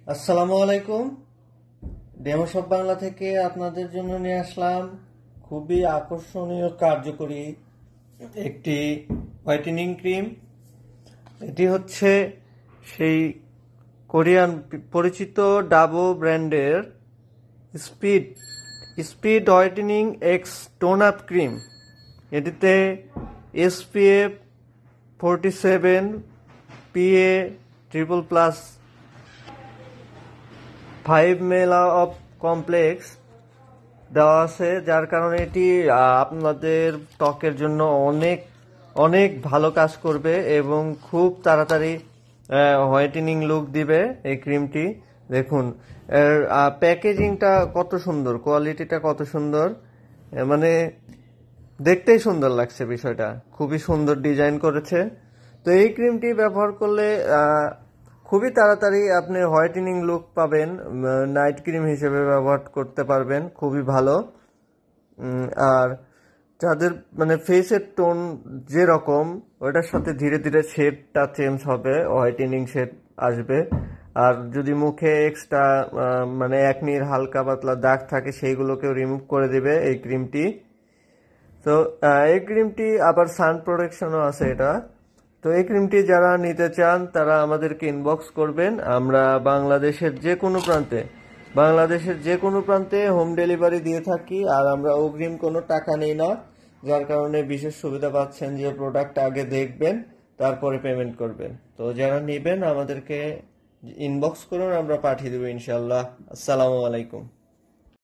আসসালামু আলাইকুম। Demo shop Bangla থেকে আপনাদের জন্য নিয়ে আসলাম খুবই আকর্ষণীয় কার্যকরী একটি হোয়াইটেনিং ক্রিম। এটি হচ্ছে সেই কোরিয়ান পরিচিত ডাবো ব্র্যান্ডের speed speed whitening x tone up cream. এটিতে SPF 47 PA ট্রিপল প্লাস 5 মেলা অফ কমপ্লেক্স দেওয়া আছে, যার কারণে এটি আপনাদের ত্বকের জন্য অনেক অনেক ভালো কাজ করবে এবং খুব তাড়াতাড়ি হোয়াইটেনিং লুক দিবে এই ক্রিমটি। দেখুন এর প্যাকেজিংটা কত সুন্দর, কোয়ালিটিটা কত সুন্দর, মানে দেখতেই সুন্দর লাগছে। বিষয়টা খুবই সুন্দর ডিজাইন করেছে। তো এই ক্রিমটি ব্যবহার করলে খুবই তাড়াতাড়ি আপনি হোয়াইটেনিং লুক পাবেন। নাইট ক্রিম হিসেবে ব্যবহার করতে পারবেন, খুবই ভালো। আর যাদের মানে ফেসের টোন যেরকম, ওটার সাথে ধীরে ধীরে শেডটা চেঞ্জ হবে, হোয়াইটেনিং শেড আসবে। আর যদি মুখে এক্সট্রা মানে একনির হালকা পাতলা দাগ থাকে, সেইগুলোকেও রিমুভ করে দিবে এই ক্রিমটি। তো এই ক্রিমটি আবার সান প্রোটেকশনও আছে এটা। তো এই ক্রিমটি যারা নিতে চান তারা আমাদেরকে ইনবক্স করবেন। আমরা বাংলাদেশের যে কোনো প্রান্তে হোম ডেলিভারি দিয়ে থাকি, আর আমরা অগ্রিম কোনো টাকা নেই না, যার কারণে বিশেষ সুবিধা পাচ্ছেন যে প্রোডাক্ট আগে দেখবেন তারপরে পেমেন্ট করবেন। তো যারা নেবেন আমাদেরকে ইনবক্স করুন, আমরা পাঠিয়ে দেবো ইনশাল্লাহ। আসসালামু আলাইকুম।